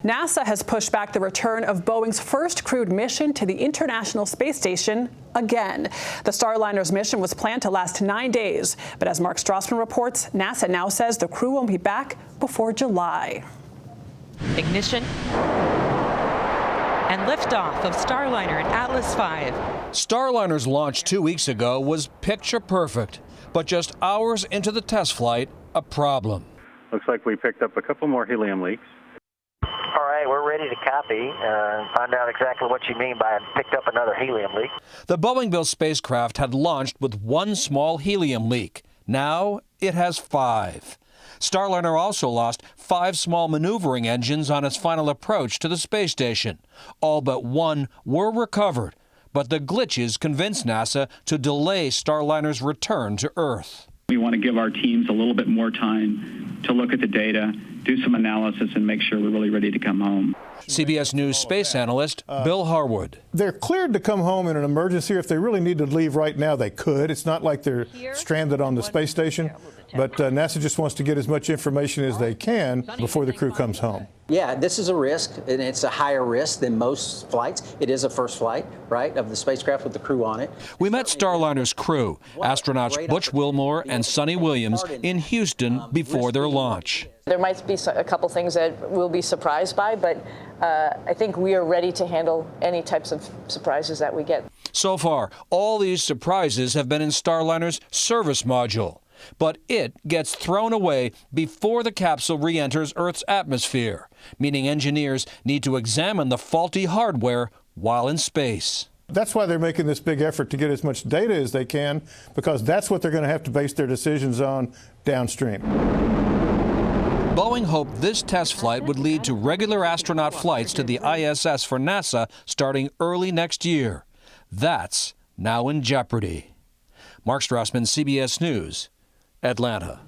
NASA has pushed back the return of Boeing's first crewed mission to the International Space Station again. The Starliner's mission was planned to last 9 days, but as Mark Strassmann reports, NASA now says the crew won't be back before July. Ignition and liftoff of Starliner and Atlas V. Starliner's launch 2 weeks ago was picture perfect, but just hours into the test flight, a problem. Looks like we picked up a couple more helium leaks. All right, we're ready to copy and find out exactly what you mean by picked up another helium leak. The Boeing-built spacecraft had launched with one small helium leak. Now it has 5. Starliner also lost 5 small maneuvering engines on its final approach to the space station. All but 1 were recovered, but the glitches convinced NASA to delay Starliner's return to Earth. We want to give our teams a little bit more time to look at the data, do some analysis, and make sure we're really ready to come home. CBS News space analyst Bill Harwood. They're cleared to come home in an emergency. If they really need to leave right now, they could. It's not like they're stranded on the space station, but NASA just wants to get as much information as they can before the crew comes home. Yeah, this is a risk, and it's a higher risk than most flights. It is a first flight, right, of the spacecraft with the crew on it. We met Starliner's crew, astronauts Butch Wilmore and Sonny Williams, in Houston before their launch. There might be a couple things that we'll be surprised by, but I think we are ready to handle any types of surprises that we get. So far, all these surprises have been in Starliner's service module, but it gets thrown away before the capsule re-enters Earth's atmosphere, meaning engineers need to examine the faulty hardware while in space. That's why they're making this big effort to get as much data as they can, because that's what they're going to have to base their decisions on downstream. Boeing hoped this test flight would lead to regular astronaut flights to the ISS for NASA starting early next year. That's now in jeopardy. Mark Strassmann, CBS News, Atlanta.